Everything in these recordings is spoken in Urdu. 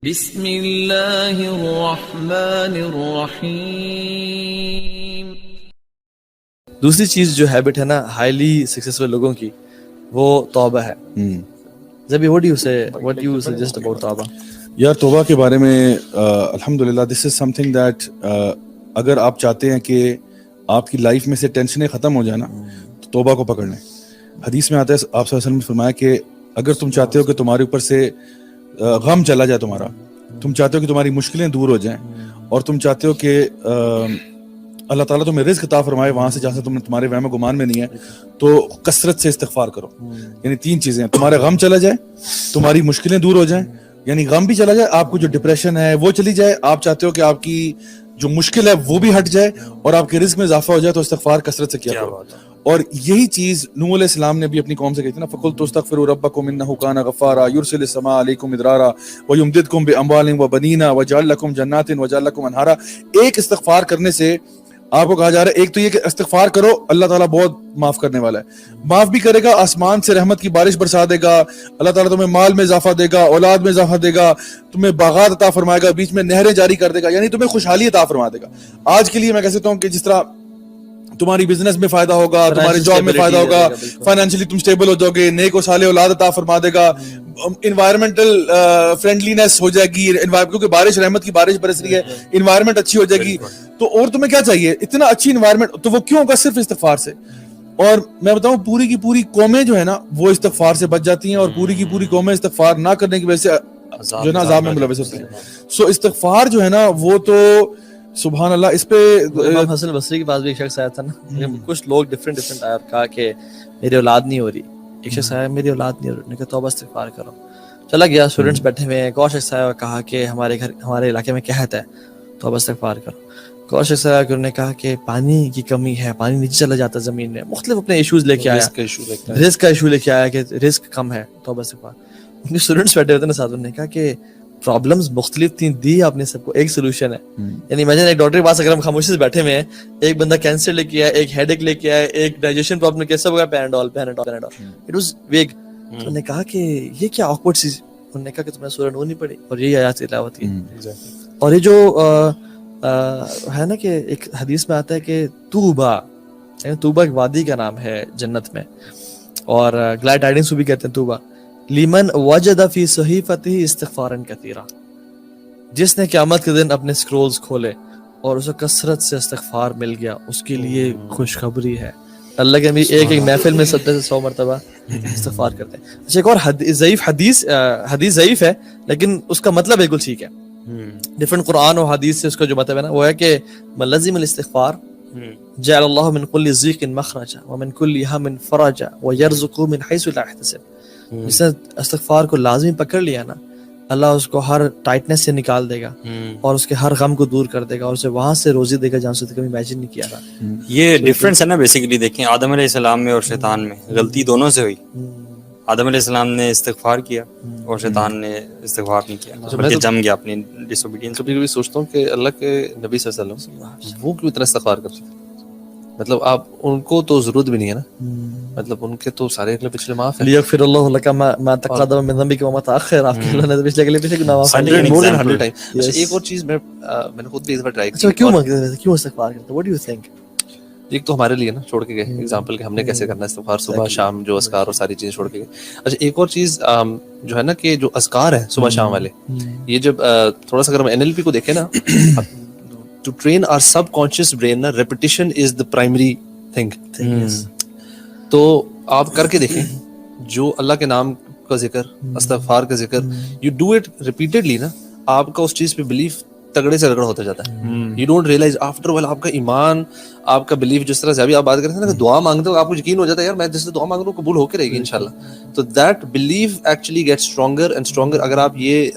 بسم اللہ الرحمن الرحیم. دوسری چیز جو ہیبٹ ہے نا ہائیلی سکسیسفل لوگوں کی، وہ توبہ ہے. زبی what do you say, what do you suggest about توبہ؟ یار توبہ کے بارے میں الحمدللہ دس از سم تھنگ دیٹ اگر آپ چاہتے ہیں کہ آپ کی لائف میں سے ٹینشنیں ختم ہو جائیں نا تو توبہ کو پکڑ لیں. حدیث میں آتا ہے آپ صلی اللہ علیہ وسلم نے فرمایا کہ اگر تم چاہتے ہو کہ تمہارے اوپر سے غم چلا جائے، تمہارا تم چاہتے ہو کہ تمہاری مشکلیں دور ہو جائیں، اور تم چاہتے ہو کہ اللہ تعالیٰ تمہیں رزق عطا فرمائے وہاں سے جہاں سے تمہارے وہم و گمان میں نہیں ہے، تو کثرت سے استغفار کرو. یعنی تین چیزیں، تمہارا غم چلا جائے، تمہاری مشکلیں دور ہو جائیں، یعنی غم بھی چلا جائے، آپ کو جو ڈپریشن ہے وہ چلی جائے، آپ چاہتے ہو کہ آپ کی جو مشکل ہے وہ بھی ہٹ جائے اور آپ کے رزق میں اضافہ ہو جائے، تو استغفار کثرت سے کیا کرو. اور یہی چیز نوح علیہ السلام نے بھی اپنی قوم سے کہی تھی نا، فَقُلْتُ اسْتَغْفِرُوا رَبَّكُمْ إِنَّهُ كَانَ غَفَّارًا يُرْسِلِ السَّمَاءَ عَلَيْكُمْ مِدْرَارًا وَيُمْدِدْكُمْ بِأَمْوَالٍ وَبَنِينَ وَيَجْعَلْ لَكُمْ جَنَّاتٍ وَيَجْعَلْ لَكُمْ أَنْهَارًا. ایک استغفار کرنے سے آپ کو کہا جا رہا ہے، ایک تو یہ کہ استغفار کرو، اللہ تعالیٰ بہت معاف کرنے والا ہے، معاف بھی کرے گا، آسمان سے رحمت کی بارش برسا دے گا، اللہ تعالیٰ تمہیں مال میں اضافہ دے گا، اولاد میں اضافہ دے گا، تمہیں باغات عطا فرمائے گا، بیچ میں نہریں جاری کر دے گا، یعنی تمہیں خوشحالی عطا فرما دے گا. آج کے لیے میں کہہ سکتا ہوں کہ جس طرح تمہاری بزنس میں فائدہ ہوگا، تمہاری جاب میں فائدہ ہوگا، فائنینشلی تم سٹیبل ہو جاؤ گے، نیک و صالح اولاد عطا فرما دے گا، انوائرمنٹل فرینڈلینس ہو جائے گی، کیونکہ بارش رحمت کی بارش برس رہی ہے، انوائرمنٹ اچھی ہو جائے گی. تو اور تمہیں کیا چاہیے؟ اتنا اچھی انوائرمنٹ، تو وہ کیوں ہوگا؟ صرف استغفار سے. اور میں بتاؤں پوری کی پوری قومیں جو ہے نا وہ استغفار سے بچ جاتی ہیں، اور پوری کی پوری قومیں استغفار نہ کرنے کی وجہ سے جو ہے نا عذاب میں ملوث ہوتی ہیں. سو استغفار جو ہے نا وہ تو سبحان اللہ. اس پہ امام حسن بصری کے پاس بھی ایک شخص آیا تھا نا، کچھ لوگ ڈفرینٹ آیا اور کہا کہ میری اولاد نہیں ہو رہی. ایک شخص آیا میری اولاد نہیں ہو رہی، نے کہا توبہ استغفار کرو. چلا گیا، اسٹوڈنٹس بیٹھے ہوئے ہیں. ایک اور شخص آیا اور کہا کہ ہمارے علاقے میں قحط ہے، توبہ استغفار کرو. ایک اور شخص آیا کہ انہوں نے کہا کہ پانی کی کمی ہے، پانی نیچے چلا جاتا ہے زمین میں. مختلف اپنے ایشوز لے کے آیا، رزق کا ایشو لے کے آیا کہ رزق کم ہے، توبہ استغفار. ان کے اسٹوڈنٹس بیٹھے ہوتے ہیں ساتھ، انہوں نے کہا کہ پرابلمز مختلف تھیں، دی آپ نے سب کو، ایک سولوشن ہے. یعنی امیجن ایک ڈاکٹر کے پاس اگر ہم خاموشی سے بیٹھے ہوئے ہیں، ایک بندہ کینسر لے کے آیا، ایک ہیڈ ایک لے کے آیا، ایک ڈائجیشن پرابلم کیسا ہوگا، پیناڈول. اٹ واز ویگ. انہوں نے کہا کہ یہ کیا آکورڈ چیز. انہوں نے کہا کہ تمہیں سورہ نور نہیں پڑھی اور یہ آیات تلاوت کی. اور یہ جو ہے نا کہ ایک حدیث میں آتا ہے کہ توبہ، یعنی توبہ ایک وادی کا نام ہے جنت میں، اور گلیڈ ٹائڈنگس بھی کہتے ہیں توبہ. لیمن وجد فی صحیفته استغفارا کثیرا، جس نے قیامت کے دن اپنے سکرولز کھولے اور اسے کثرت سے استغفار مل گیا، اس کے لیے خوشخبری ہے. اللہ کے نبی ایک محفل میں 70 سے 100 مرتبہ استغفار کرتے ہیں. اچھا ایک اور حدیث ضعیف ہے لیکن اس کا مطلب بالکل ٹھیک ہے. ڈفرنٹ قرآن اور حدیث سے اس کا جو مطلب ہے نا وہ ہے کہ من لزم الاستغفار جعل اللہ من كل ضيق مخرجا ومن كل هم فرجا ويرزقه من حيث لا يحتسب. جس نے استغفار کو لازمی پکڑ لیا نا، اللہ اس کو ہر ٹائٹنس سے نکال دے گا اور اس کے ہر غم کو دور کر دے گا، اور اسے وہاں سے روزی دے گا جہاں سے کبھی امیجن نہیں کیا تھا. یہ ڈفرینس ہے نا بیسیکلی. دیکھیں آدم علیہ السلام میں اور شیطان میں غلطی دونوں سے ہوئی. آدم علیہ السلام نے استغفار کیا اور شیطان نے استغفار نہیں کیا، بلکہ جم گیا اپنی ڈس اوبیڈینس. کبھی کبھی سوچتا ہوں کہ اللہ کے نبی صلی اللہ علیہ وسلم وہ کیوں اتنا استغفار کرتے تھے؟ مطلب آپ ان کو تو ضرورت بھی نہیں ہے نا، مطلب ان کے تو سارے اگلے پچھلے معاف ہیں. لیغفر اللہ لک ما تقدم من ذنبک وما تاخر. آپ کے اللہ نے پچھلے گناہ معاف کر دیے. ایک اور چیز میں نے خود بھی اس بار ٹرائی کی. کیوں استغفار کرتے؟ What do you think? ایک تو ہمارے لیے نا چھوڑ کے گئے ایگزامپل کہ ہم نے کیسے کرنا ہے استغفار، صبح شام جو اذکار اور ساری چیزیں چھوڑ کے گئے. اچھا ایک اور چیز جو ہے نا کہ جو اذکار ہیں صبح شام والے، یہ جب تھوڑا سا اگر ہم NLP کو دیکھیں نا، to train our subconscious brain نا، repetition is the primary thing. تو آپ کر کے دیکھیں جو اللہ کے نام کا ذکر، استغفار کا ذکر، یو ڈو اٹ ریپیٹڈلی نا، آپ کا اس چیز پہ بلیف تگڑے سے تگڑا ہوتا جاتا ہے. You don't realise after will آپ کا ایمان، آپ کا بلیف، جس طرح سے ابھی آپ بات کرتے ہیں نا کہ دعا مانگتے ہو آپ کو یقین ہو جاتا ہے یار میں جس سے دعا مانگ رہا ہوں قبول ہو کے رہے گی انشاءاللہ. تو that belief actually get stronger and stronger. اگر آپ یہ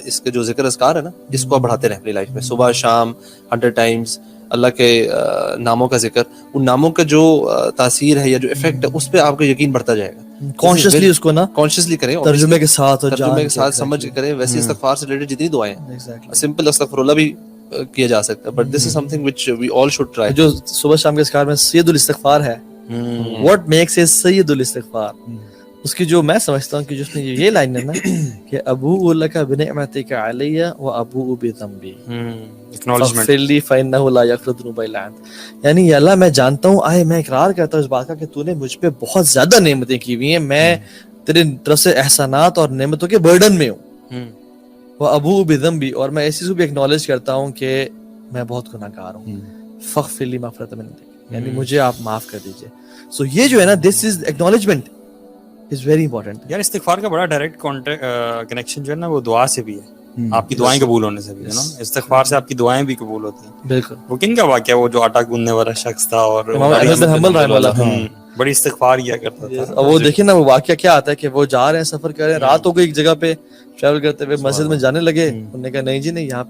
اس کے جو ذکر اذکار ہے نا اس کو آپ بڑھاتے رہیں اپنی لائف میں، صبح شام 100 ٹائمز اللہ کے ناموں کا ذکر، ان ناموں کا جو تاثیر ہے یا جو افیکٹ ہے اس پہ آپ کا یقین بڑھتا جائے گا. کانشیسلی اس کو نا کانشیسلی کریں، ترجمے کے ساتھ سمجھ کے کریں. ویسے استغفار سے ریلیٹڈ جتنی دعائیں ہیں، سمپل استغفر اللہ بھی کیا جا سکتا ہے، but this is something which we all should try. جو صبح شام کے اذکار میں سید الاستغفار ہے، what makes it سید الاستغفار؟ اس کی جو میں سمجھتا ہوں کہ جو اس میں یہ لائن ہے نا کہ ابوء لک بنعمتک علی وابوء بذنبی فاغفر لی فانہ لا یغفر الذنوب الا انت. یعنی یا اللہ میں جانتا ہوں میں اقرار کرتا ہوں اس بات کا کہ تو نے مجھ پہ بہت زیادہ نعمتیں کی ہوئی ہیں, میں تیرے طرف سے احسانات اور نعمتوں کے برڈن میں ہوں. وابوء بذنبی, اور میں اس چیز کو بھی ایکنالج کرتا ہوں کہ میں بہت گناہ گار ہوں. فاغفر لی مغفرۃ من عندک, یعنی مجھے آپ معاف کر دیجئے. سو یہ جو ہے نا دس از ایکنالجمنٹ از ویری امپورٹنٹ. یار استغفار کا بڑا ڈائریکٹ کنیکشن جو ہے نا وہ دعا سے بھی ہے, آپ کی دعائیں قبول ہونے سے بھی ہے نا. استغفار سے آپ کی دعائیں بھی قبول ہوتی ہیں. بالکل. وہ کن کا واقعہ, وہ جو آٹا گوندنے والا شخص تھا اور امام احمد بن حنبل رحمہ اللہ بڑی استغفار کیا کرتا تھا. اور وہ دیکھیں نا وہ واقعہ کیا آتا ہے کہ وہ جا رہے ہیں, سفر کر رہے ہیں, رات ہو گئی ایک جگہ پہ ٹریول کرتے ہوئے, مسجد میں جانے لگے. انہوں نے کہا نہیں جی نہیں, یہاں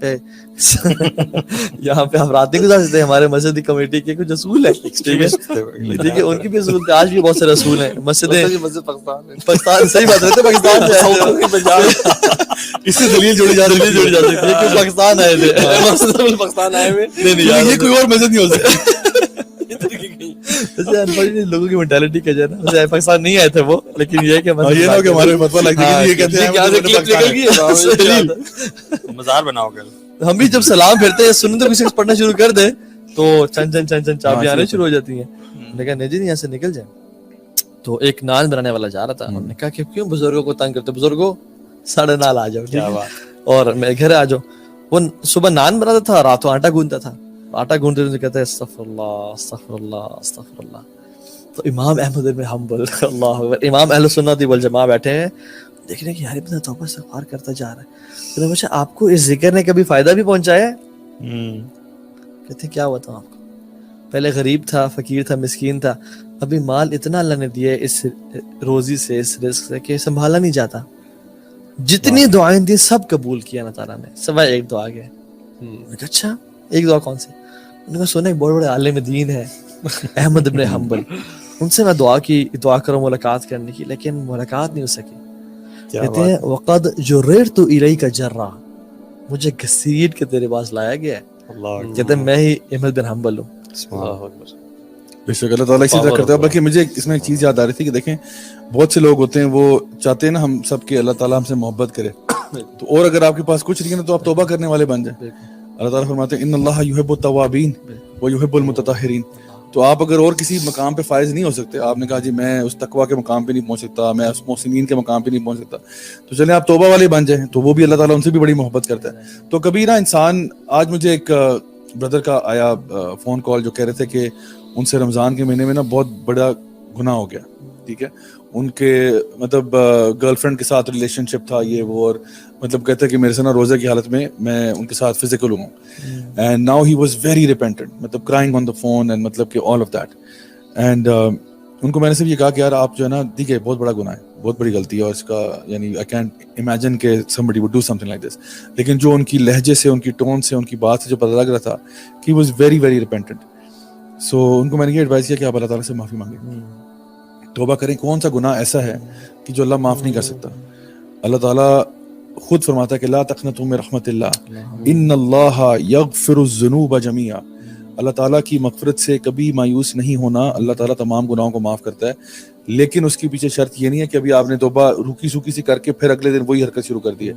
پہ ہم رات نہیں گزار سکتے, ہمارے مسجد کی کمیٹی کے کچھ اصول ہے. ٹھیک ہے, دیکھیے ان کی بھی اصول تھے, آج بھی بہت سارے اصول ہیں. مسجدیں پاکستان, صحیح بات ہے, پاکستان اس سے دلیل جوڑی جا جوڑی جا سکتی ہے کہ پاکستان آئے تھے. پاکستان آئے ہوئے یہ کوئی اور مسجد نہیں ہو سکتی. لوگوں کی مینٹالٹی کا جو ہے نا, پاکستان نہیں آئے تھے وہ, لیکن یہ کہ ہمارے فتویٰ لگ جائے یہ کہتے ہیں مزار بناؤ گے. ہم بھی جب سلام پھرتے ہیں سنت کسی کو پڑھنا شروع کر دیں تو چند چند چند چند چابیاں آنے شروع ہو جاتی ہیں. لیکن نہیں جی نہیں, یہاں سے نکل جائیں. تو ایک نان بنانے والا جا رہا تھا, انہوں نے کہا کہ کیوں بزرگوں کو تنگ کرتے, بزرگوں 9:30 آ جاؤ اور میرے گھر آ جاؤ. وہ صبح نان بناتا تھا, راتوں آٹا گوندتا تھا. آٹا گھونٹتے ہوئے کہتے ہیں استغفر اللہ استغفر اللہ استغفر اللہ. تو امام احمد بن حنبل, اللہ اکبر, امام اہل سنت والجماعہ بیٹھے ہیں, دیکھ رہے ہیں کہ یار ابن توبہ استغفار کرتا جا رہا ہے. تو میں پوچھا آپ کو اس ذکر نے کبھی فائدہ بھی پہنچایا ہے؟ کہتے کیا بتاؤں آپ کو, پہلے غریب تھا, فقیر تھا, مسکین تھا, ابھی مال اتنا اللہ نے دیا اس روزی سے, اس رزق سے کہ سنبھالا نہیں جاتا. جتنی دعائیں دی سب قبول کیا اللہ تعالیٰ نے, سوائے ایک دعا گئے. میں کہا اچھا ایک دعا کون سی؟ انہوں نے سنا ایک بڑے بڑے عالم دین ہے احمد بن حنبل, ان سے میں دعا کروں ملاقات کرنے کی, لیکن ملاقات نہیں ہو سکی. کہتے ہیں وقد جررت الیک جرا, مجھے گھسیٹ کے تیرے پاس لایا گیا ہے. کہتے ہیں میں ہی احمد بن حنبل ہوں. بے شک اللہ تعالیٰ اسی طرح کرتا ہے. بلکہ مجھے اس میں ایک چیز یاد آ رہی تھی کہ دیکھیں بہت سے لوگ ہوتے ہیں وہ چاہتے ہیں نا ہم سب کے اللہ تعالیٰ ہم سے محبت کرے, تو اور اگر آپ کے پاس کچھ نہیں ہے تو آپ توبہ کرنے والے بن جائیں. اللہ تعالیٰ فرماتے ہیں ان اللہ یحب التوابین ویحب المتطہرین. تو آپ اگر اور کسی مقام پہ فائز نہیں ہو سکتے, آپ نے کہا جی میں اس تقویٰ کے مقام پہ نہیں پہنچ سکتا, میں اس محسنین کے مقام پہ نہیں پہنچ سکتا, تو چلیں آپ توبہ والے بن جائیں, تو وہ بھی اللہ تعالیٰ ان سے بھی بڑی محبت کرتا ہے. تو کبھی نا انسان, آج مجھے ایک بردر کا آیا فون کال جو کہہ رہے تھے کہ ان سے رمضان کے مہینے میں نا بہت بڑا گناہ ہو گیا. ٹھیک ہے, ان کے مطلب گرل فرینڈ کے ساتھ ریلیشن شپ تھا یہ وہ, اور مطلب کہتے ہیں کہ میرے سے نا روزے کی حالت میں ان کے ساتھ فزیکل ہوں, and now he was very repentant, مطلب crying on the phone and مطلب کہ آل آف دیٹ. اینڈ ان کو میں نے صرف یہ کہا کہ یار آپ جو ہے نا ٹھیک ہے بہت بڑا گناہ ہے, بہت بڑی غلطی ہے, اور اس کا یعنی آئی کینٹ امیجن کہ somebody would do something like this. لیکن جو ان کی لہجے سے, ان کی ٹون سے, ان کی بات سے جو پتہ لگ رہا تھا کہ he was very very repentant. سو ان کو میں نے یہ ایڈوائز کیا کہ آپ اللہ تعالیٰ سے معافی مانگیں, توبہ کریں. کون سا گناہ ایسا ہے کہ جو اللہ معاف نہیں کر سکتا؟ اللہ تعالیٰ خود فرماتا ہے کہ لا تقنطوا من رحمت اللہ ان اللہ یغفر الذنوب جميعا. اللہ تعالیٰ کی مغفرت سے کبھی مایوس نہیں ہونا, اللہ تعالیٰ تمام گناہوں کو معاف کرتا ہے. لیکن اس کے پیچھے شرط یہ نہیں ہے کہ ابھی آپ نے توبہ روکی سوکی سی کر کے پھر اگلے دن وہی حرکت شروع کر دی ہے.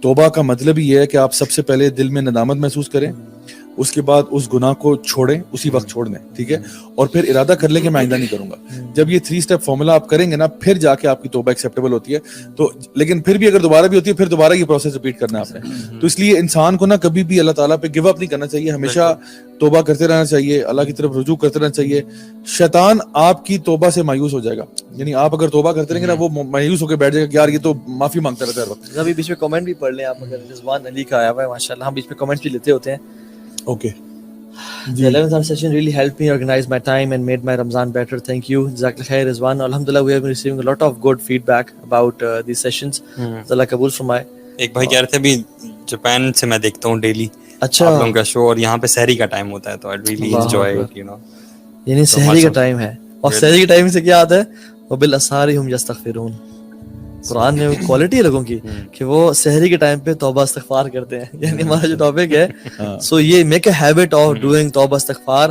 توبہ کا مطلب یہ ہے کہ آپ سب سے پہلے دل میں ندامت محسوس کریں, اس کے بعد اس گناہ کو چھوڑیں, اسی وقت چھوڑ دیں. ٹھیک ہے, اور پھر ارادہ کر لیں کہ میں آئندہ نہیں کروں گا. جب یہ 3 اسٹیپ فارمولا آپ کریں گے نا, پھر جا کے آپ کی توبہ ایکسیپٹیبل ہوتی ہے. تو لیکن پھر بھی اگر دوبارہ بھی ہوتی ہے, پھر دوبارہ یہ پروسیس ریپیٹ کرنا ہے آپ نے. تو اس لیے انسان کو نا کبھی بھی اللہ تعالیٰ پہ گیو اپ نہیں کرنا چاہیے, ہمیشہ توبہ کرتے رہنا چاہیے, اللہ کی طرف رجوع کرتے رہنا چاہیے. شیطان آپ کی توبہ سے مایوس ہو جائے گا, یعنی آپ اگر توبہ کرتے رہیں گے نا وہ مایوس ہو کے بیٹھ جائے گا کہ یار یہ تو معافی مانگتا رہتا ہے ہر وقت. ابھی بیچ میں کمنٹ بھی پڑھ لیں آپ, اگر رضوان علی کا آیا ہوا ہے ماشاءاللہ, ہم بیچ میں کمنٹس بھی لیتے ہوتے ہیں. Okay. The 11th Ramadan session really helped me organize my time and made my Ramzan better. Thank you. Jazakallah khair Rizwan. Alhamdulillah, we have been receiving a lot of good feedback about these sessions. Allah kabul فرمائے. ایک بھائی کہہ رہے تھے ابھی جاپان سے میں دیکھتا ہوں ڈیلی اچھا آپ لوگوں کا شو, اور یہاں پہ سحری کا ٹائم ہوتا ہے, تو I really enjoy it, you know. یعنی سحری کا ٹائم ہے, اور سحری کے ٹائم سے کیا آتا ہے, وبالاسحار هم یستغفرون. قرآن میں کوالٹی ہے لوگوں کی کہ وہ سحری کے ٹائم پہ توبہ استغفار کرتے ہیں. یعنی ہمارا جو ٹاپک ہے, سو یہ make a habit of doing توبہ استغفار.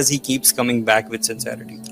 as he keeps coming back with sincerity.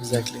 Exactly.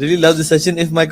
really love this session, if my